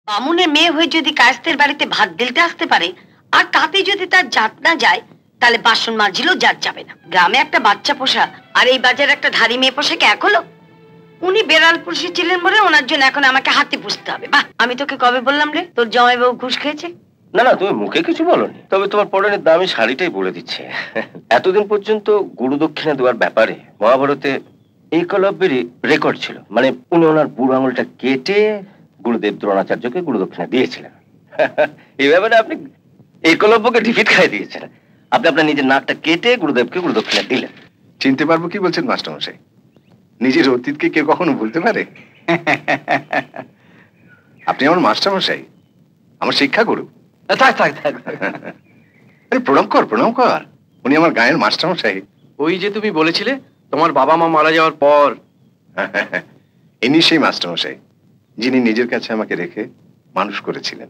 বামুনের মেয়ে হয়ে যদি কায়স্থের বাড়িতে ভাত ঢেলতে আসতে পারে আর তাতে যদি তার জাত না যায়, তাহলে বাসন মাজিলেও জাত যাবে না। গ্রামে একটা বাচ্চা পোষা আর এই বাজারে একটা ধারি মেয়ে পোষাকে এক হলো? উনি বেড়াল পুষেছিলেন বলে ওনার জন্য এখন আমাকে হাতি পুষতে হবে। বাহ, আমি তোকে কবে বললাম রে তোর জামাইবাবু ঘুষ খেয়েছে? না না, তুমি মুখে কিছু বলোনি, তবে তোমার পরনের দামি শাড়িটাই বলে দিচ্ছে। এতদিন পর্যন্ত গুরু দক্ষিণা দেওয়ার ব্যাপারে মহাভারতে একলব্যেরই রেকর্ড ছিল। মানে উনি ওনার বুড়ো আঙুলটা কেটে গুরুদেব দ্রোণাচার্যকে গুরু দক্ষিণা দিয়েছিলেন। এই ব্যাপারে আপনি একলব্যকে ডিফিট খাই দিয়েছেন। আপনি আপনার নিজের নাকটা কেটে গুরুদেবকে গুরু দক্ষিণা দিলেন। চিনতে পারবো কি বলছেন মাস্টারমশাই? নিজের অতীতকে কেউ কখনো ভুলতে পারে? আপনি আমার মাস্টারমশাই, আমার শিক্ষা গুরু। থাক থাক থাক, আরে প্রণাম কর, প্রণাম কর। উনি আমার গায়ের মাস্টারমশাই। ওই যে তুমি বলেছিলে তোমার বাবা মা মারা যাওয়ার পর। ইনি সেই মাস্টারমশাই যিনি নিজের কাছে আমাকে রেখে মানুষ করেছিলেন।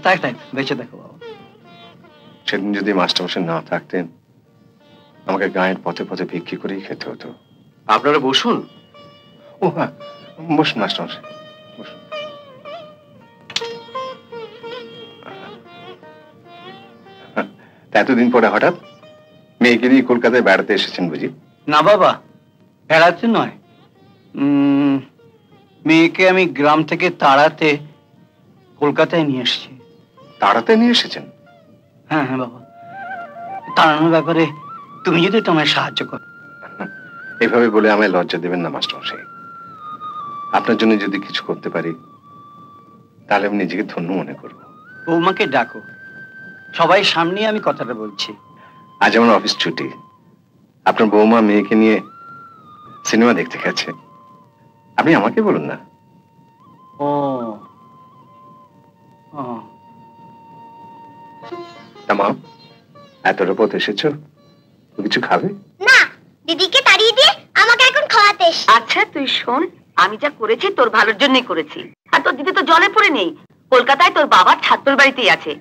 থাক থাক, বেঁচে দেখো বাবা। সেদিন যদি মাস্টারমশাই না থাকতেন, আমাকে গায়ের পথে পথে ভিক্ষি করেই খেতে হতো। আপনারা বসুন। ও হ্যাঁ, বসুন মাস্টারমশাই, বসুন। এতদিন পরে হঠাৎ মেয়েকে নিয়ে কলকাতায় বেড়াতে এসেছেন বুঝি? না বাবা, বেড়াতে নয়, মেয়েকে আমি গ্রাম থেকে তাড়াতে কলকাতায় নিয়ে এসেছি। তাড়াতে নিয়ে এসেছেন? হ্যাঁ হ্যাঁ বাবা, তাড়ানোর ব্যাপারে তুমি যদি তোমায় সাহায্য করো। এভাবে বলে আমায় লজ্জা দেবেন না মাস্টারমশাই। আপনার জন্য যদি কিছু করতে পারি তাহলে আমি নিজেকে ধন্য মনে করব। বৌমাকে ডাকো, সবাই সামনে আমি কথাটা বলছি। আজ আমার অফিস ছুটি, আপনার বৌমা মেয়েকে নিয়ে সিনেমা দেখতে গেছে। আপনি আমাকে বলুন না। ও মা, এতটা পথ এসেছো, কিছু খাবে? না, দিদিকে তাড়িয়ে দিয়ে আমাকে এখন খাওয়াতে এসেছি। আচ্ছা তুই শোন, আমি যা করেছি তোর ভালোর জন্যই করেছি। আর তোর দিদি তো জলে পড়ে নেই, কলকাতায় তোর বাবার ছাত্রর বাড়িতেই আছে।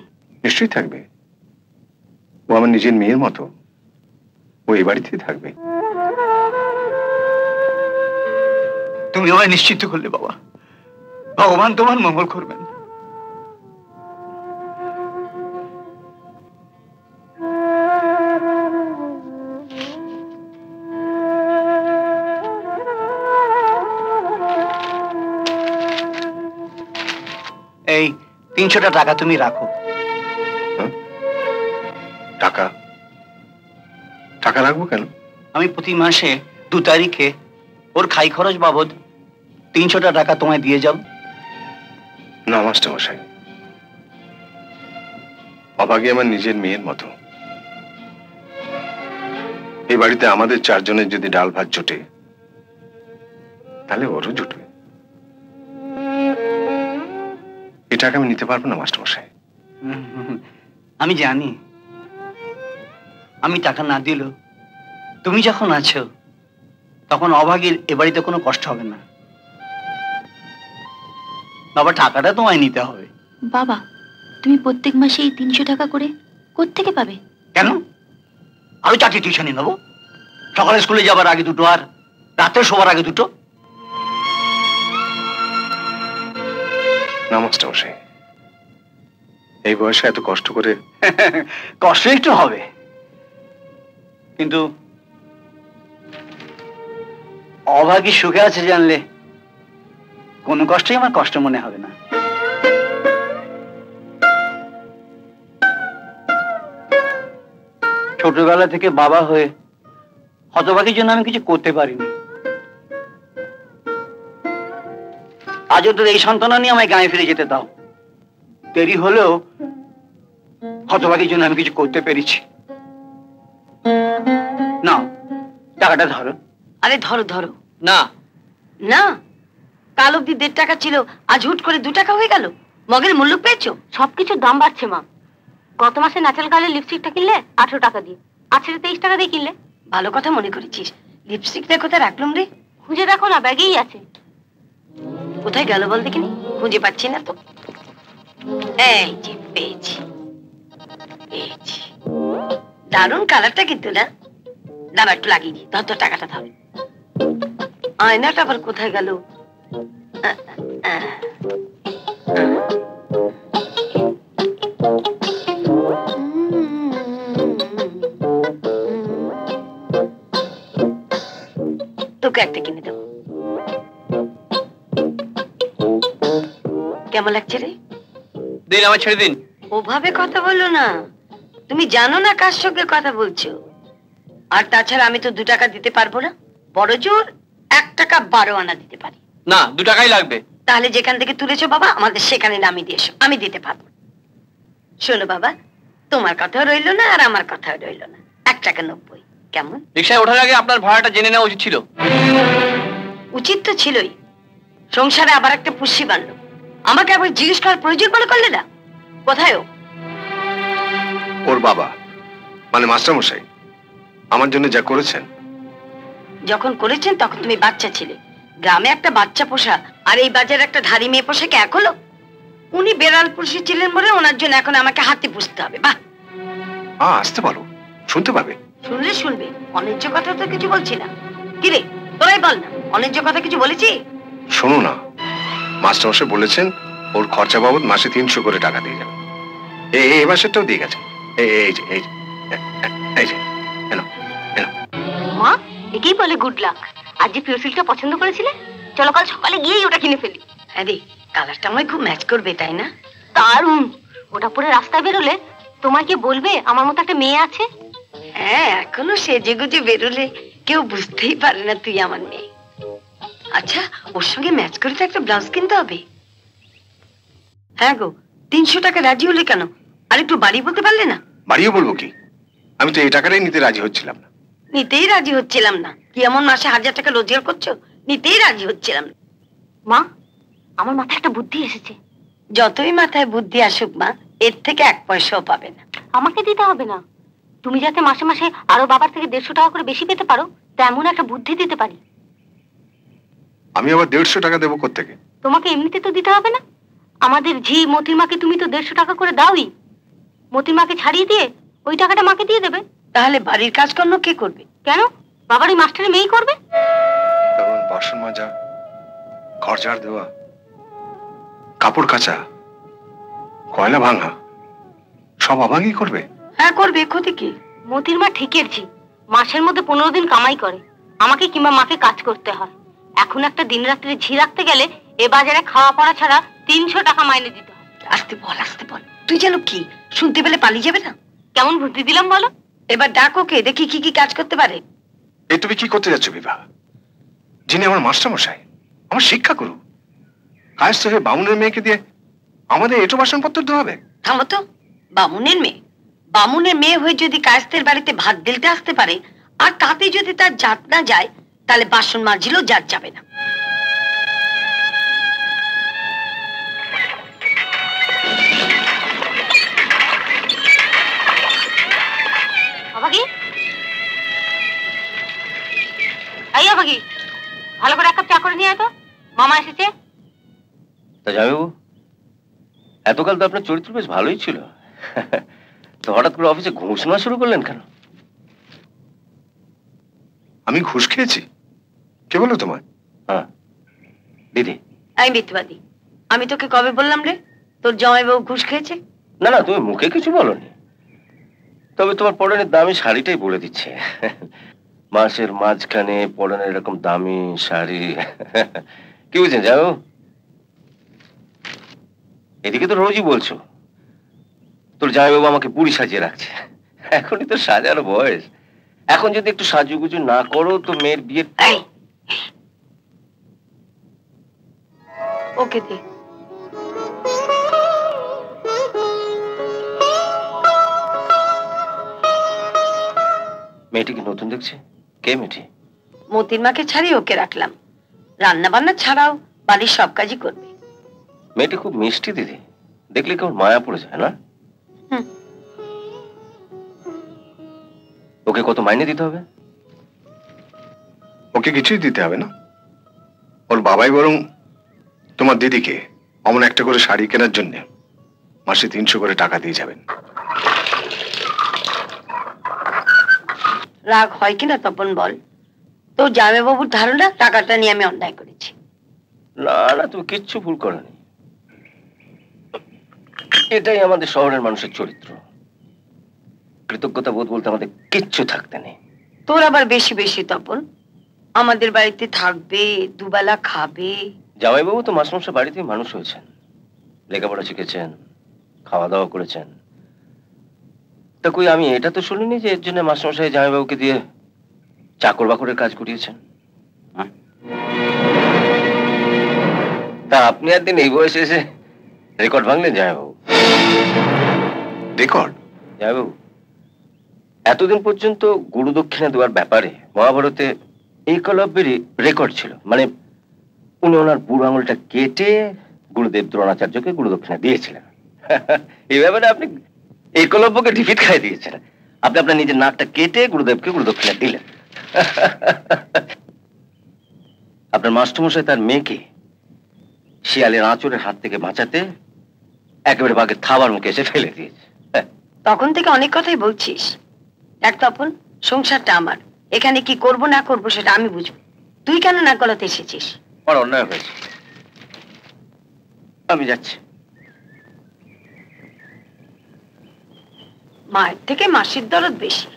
নিশ্চয়ই থাকবে, ও আমার নিজের মেয়ের মতো, ও এই বাড়িতেই থাকবে। তুমি আমায় নিশ্চিত করলে বাবা, ভগবান তোমার মঙ্গল করবেন। এই 300টা টাকা তুমি রাখো। টাকা? টাকা রাখবো কেন? আমি প্রতি মাসে 2 তারিখে ওর খাই খরচ বাবদ 300টা টাকা তোমায় দিয়ে যাব। না মাস্টারমশাই, অভাগী আমার নিজের মেয়ের মতো। এই বাড়িতে আমাদের 4 জনের যদি ডাল ভাত জোটে তাহলে ওরও জুটবে। এই টাকা আমি নিতে পারবো না মাস্টারমশাই। আমি জানি, আমি টাকা না দিলেও তুমি যখন আছো তখন অভাগীর এ বাড়িতে কোনো কষ্ট হবে না। বাবা, টাকাটা তোমায় নিতে হবে। বাবা, তুমি প্রত্যেক মাসে এই 300 টাকা করে কোত্থেকে পাবে? কেন? আরো 4টি টিউশনি নেবো। সকালে স্কুলে যাবার আগে 2টো আর রাতে শোবার আগে 2টো। না মাস্টারমশাই, এই বয়সে এত কষ্ট করে। কষ্ট একটু হবে, কিন্তু অভাগী সুখে আছে জানলে কোনো কষ্টই আমার কষ্ট মনে হবে না। ছোটবেলা থেকে বাবা হয়ে হতভাগীর জন্য আমি কিছু করতে পারিনি। আজও তোর এই সান্ত্বনা নিয়ে আমায় গায়ে ফিরে যেতে দাও। দেরি হলেও হতভাগীর জন্য আমি কিছু করতে পেরেছি। না, টাকাটা ধরো। আরে ধরো ধরো। না না, কাল অব্দি 1.5 টাকা ছিল, আজ হুট করে 2 টাকা হয়ে গেল। মগের মূল্য পেয়েছো? সবকিছুর দাম বাড়ছে মা। গত মাসে ন্যাচারাল কালারের লিপস্টিকটা কিনলে 18 টাকা দিয়ে, আজকে 23 টাকা দিয়ে কিনলে। ভালো কথা মনে করেছিস। লিপস্টিকটা কোথায় রাখলাম রে? খুঁজে দেখো না, ব্যাগেই আছে। কোথায় গেল বল দেখিনি, খুঁজে পাচ্ছি না তো। এই যে পেয়েছি, পেয়েছি। দারুণ কালারটা কিন্তু না? দাঁড়া একটু লাগিয়ে দিই। ধর তোর টাকাটা ধর। আয়নাটা আবার কোথায় গেল? তোকে একটা কিনে দেবো। কেমন লাগছে রে? দিন, আমার ছেড়ে দিন। ওভাবে কথা বলো না, তুমি জানো না কার সঙ্গে কথা বলছো। আর তাছাড়া আমি তো 2 টাকা দিতে পারবো না, বড় জোর 1 টাকা 12 আনা দিতে পারি। না, 2 টাকাই লাগবে। তাহলে যেখান থেকে তুলেছো বাবা আমাদের সেখানে নামিয়ে দিয়ে এসো, আমি দিতে পারবো। শোনো বাবা, তোমার কথাও রইলো না আর আমার কথাও রইলো না, 1 টাকা 90। কেমন? রিকশায় ওঠার আগে আপনার ভাড়াটা জেনে নেওয়া উচিত ছিল। উচিত তো ছিলই, সংসারে আবার একটা পুষ্যি বাড়লো, আমাকে আবার জিজ্ঞেস করার প্রয়োজন মনে করলে না? কোথায় ও? ওর বাবা মানে মাস্টার মশাই আমার জন্য যা করেছেন। যখন করেছেন তখন তুমি বাচ্চা ছিলে, গ্রামে একটা বাচ্চা পোষা আর এই বাজারে একটা ধাড়ি মেয়ে পোষা কি এক হলো? উনি বেড়াল পুষেছিলেন বলে ওনার জন্য এখন আমাকে হাতি পুষতে হবে। বাহ, আসতে বলো, শুনতে পাবে। শুনলে শুনবে, অন্যায্য কথা তো কিছু বলছি না। কিরে তোরাই বল না, অন্যায্য কথা কিছু বলেছি? শোনো না, মাস্টার মশাই বলেছেন ওর খরচা বাবদ মাসে 300 করে টাকা দিয়ে যাবেন। এই মাসেরটাও দিয়ে গেছে। মা, একেই বলে গুড লাক। আজ যে পেন্সিলটা পছন্দ করেছিলে, চলো কাল সকালে গিয়েই ওটা কিনে ফেলি। আরে কালারটা আমায় খুব ম্যাচ করবে, তাই না? দারুণ। ওটা পরে রাস্তায় বেরোলে তোমার কি বলবে আমার মতো একটা মেয়ে আছে? হ্যাঁ, এখনো সেজে গুজে বেরোলে কেউ বুঝতেই পারে না তুই আমার মেয়ে। আচ্ছা, ওর সঙ্গে ম্যাচ করে তো একটা ব্লাউজ কিনতে হবে। হ্যাঁ গো, 300 টাকা রাজি হলে কেন? আর একটু বাড়িয়ে বলতে পারলে না? বাড়িয়ে বলবো কি, আমি তো এই টাকাটাই নিতে রাজি হচ্ছিলাম না। নিতেই রাজি হচ্ছিলাম না? কি এমন মাসে 1000 টাকা রোজগার করছো? নিতেই রাজি হচ্ছিলাম না। মা, আমার মাথায় একটা বুদ্ধি এসেছে। যতই মাথায় বুদ্ধি আসুক মা, এর থেকে 1 পয়সাও পাবে না। আমাকে দিতে হবে না, তুমি যাতে মাসে মাসে আরো বাবার থেকে 150 টাকা করে বেশি পেতে পারো তেমন একটা বুদ্ধি দিতে পারি। আমি আবার 150 টাকা দেবো কোত্থেকে? তোমাকে এমনিতে তো দিতে হবে না, আমাদের ঝি মতির মাকে তুমি তো 150 টাকা করে দাওই। মতির মাকে ছাড়িয়ে দিয়ে ওই টাকাটা মাকে দিয়ে দেবে। তাহলে বাড়ির কাজকর্ম কে করবে? কেন, বাবার ওই মাস্টারের মেয়েই করবে। যেমন বাসন মাজা, ঘর ঝাড় দেওয়া, কাপড় কাচা, কয়লা ভাঙা, সব বাবাই করবে। হ্যাঁ করবে, ক্ষতি কি? মতির মা ঠিকের ঝি, মাসের মধ্যে 15 দিন কামাই করে, আমাকে কিংবা মাকে কাজ করতে হয়। এখন একটা দিন রাত্রে ঝি রাখতে গেলে এ বাজারে খাওয়া পড়া ছাড়া 300 টাকা মাইনে দিতে হয়। আসতে বল, আসতে বল। তুই যেন কি শুনতে পেলে পালিয়ে যাবে না? কেমন বুদ্ধি দিলাম বলো? এবার ডাক ওকে, দেখি কি কি কাজ করতে পারে। এই তুমি কি করতে যাচ্ছ বিভা? যিনি আমার মাস্টার মশাই, আমার শিক্ষা করু, কায়স্থ হয়ে বামুনের মেয়েকে দিয়ে আমাদের এটো বাসনপত্র ধোয়া হবে? থামো তো, বামুনের মেয়ে? বামুনের মেয়ে হয়ে যদি কায়স্থের বাড়িতে ভাত দিলতে আসতে পারে আর তাতে যদি তার জাত না যায়, তাহলে বাসন মাজিলেও জাত যাবে না। অভাগী, এই অভাগী, ভালো করে 1 কাপ চা করে নিয়ে আয় তো, মামা এসেছে। তা জামাইবাবু, এতকাল তো আপনার চরিত্র বেশ ভালোই ছিল, তো হঠাৎ করে অফিসে ঘুষ নেওয়া শুরু করলেন কেন? আমি ঘুষ খেয়েছি? কে বলো তোমায়? হ্যাঁ দিদি। এই মিথ্যাবাদী, আমি তোকে কবে বললাম রে তোর জামাইবাবু ঘুষ খেয়েছে? না না, তুমি মুখে কিছু বলনি, তবে তোমার পরনের দামি শাড়িটাই বলে দিচ্ছে। মাসের মাঝখানে পরনের এরকম দামি শাড়ি, কি বুঝছেন যাও? এদিকে তো রোজই বলছো তোর জামাইবাবু আমাকে বুড়ি সাজিয়ে রাখছে। এখনই তো সাজার বয়স, এখন যদি একটু সাজুগুজু না করো তো মেয়ের বিয়ে। ওকে দে। মেয়েটি কি নতুন দেখছে? কে মেয়েটি? মতির মাকে ছাড়িয়ে ওকে রাখলাম, রান্না বান্না ছাড়াও বাড়ির সব কাজই করবে। মেয়েটি খুব মিষ্টি দিদি, দেখলে কেমন মায়া পড়ে যায় না? ওকে কত মাইনে দিতে হবে? ওকে কিছুই দিতে হবে না, ওর বাবাই বরং তোমার দিদিকে অমন একটা করে শাড়ি কেনার জন্য মাসে 300 করে টাকা দিয়ে যাবেন। রাগ হয় কিনা তপন বল? তোর জামাইবাবুর ধারণা টাকাটা নিয়ে আমি অন্যায় করেছি। না না, তুমি কিচ্ছু ভুল করনি। এটাই আমাদের শহরের মানুষের চরিত্র। কৃতজ্ঞতা বোধ বলতে আমাদের কিচ্ছু থাকতে নেই। তোর আবার বেশি বেশি তপন। আমাদের বাড়িতে থাকবে, দুবেলা খাবে। জামাইবাবু তো মাসমশাই বাড়িতেই মানুষ হয়েছেন, লেখাপড়া শিখেছেন, খাওয়া দাওয়া করেছেন। তা কই আমি এটা তো শুনিনি যে এর জন্য মাসমশাই জামাইবাবুকে দিয়ে চাকর বাকরের কাজ করিয়েছেন। তা আপনি একদিন এই বয়সে এসে রেকর্ড ভাঙলেন জামাইবাবু। রেকর্ড? জামাইবাবু, এতদিন পর্যন্ত গুরু দক্ষিণা দেওয়ার ব্যাপারে মহাভারতে একলব্যেরই রেকর্ড ছিল। মানে উনি ওনার বুড়ো আঙুলটা কেটে গুরুদেব দ্রোণাচার্যকে গুরু দক্ষিণা দিয়েছিলেন। এই ব্যাপারে আপনি একলব্যকে ডিফিট খাই দিয়েছেন। আপনি আপনার নিজের নাকটা কেটে গুরুদেবকে গুরু দক্ষিণা দিলেন। আপনার মাস্টারমশাই তার মেয়েকে শিয়ালের আঁচড়ের হাত থেকে বাঁচাতে একেবারে বাঘের থাবার মুখে এসে ফেলে দিয়েছে। তখন থেকে অনেক কথাই বলছিস। দেখ তপন, সংসারটা আমার, এখানে কি করব না করব সেটা আমি বুঝবো। তুই কেন নাক গলাতে এসেছিস? আমার অন্যায় হয়েছে, আমি যাচ্ছি। মায়ের থেকে মাসির দরদ বেশি।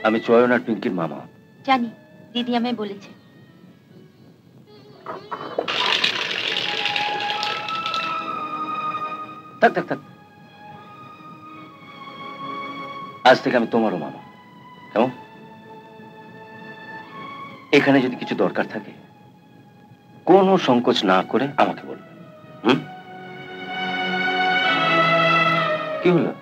আমি চয়ন আর পিঙ্কির মামা। জানি, দিদি আমায় বলেছে। থাক থাক থাক, আজ থেকে আমি তোমারও মামা, কেমন? এখানে যদি কিছু দরকার থাকে কোনো সংকোচ না করে আমাকে বলবে। কি হলো?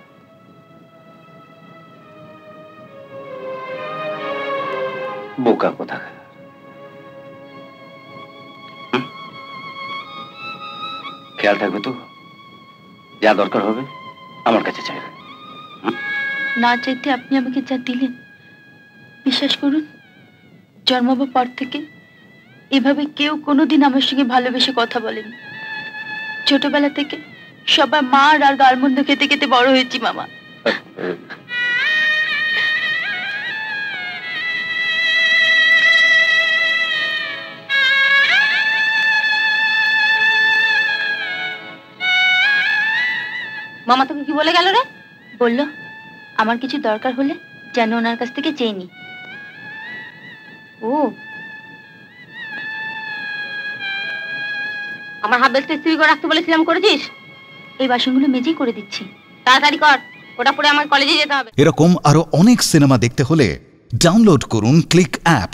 বোকা কোথা। খেয়াল থাকবে তো, যা দরকার হবে আমার কাছে চাইবে। না চাইতে আপনি আমাকে যা দিলেন, বিশ্বাস করুন জন্মাবার পর থেকে এভাবে কেউ কোনোদিন আমার সঙ্গে ভালোবেসে কথা বলেনি। ছোটবেলা থেকে সবাই মার আর গালমন্দ খেতে খেতে বড় হয়েছি মামা। মামা তোকে কি বলে গেল রে? বললো আমার কিছু দরকার হলে যেন ওনার কাছ থেকে চেয়ে নি। ও, আমার হাত বেলতে ইস্ত্রি করে রাখতে বলেছিলাম, করেছিস? এই বাসনগুলো মেজেই করে দিচ্ছি। তাড়াতাড়ি কর, ওটা পরে আমার কলেজে যেতে হবে। এরকম আরো অনেক সিনেমা দেখতে হলে ডাউনলোড করুন ক্লিক অ্যাপ।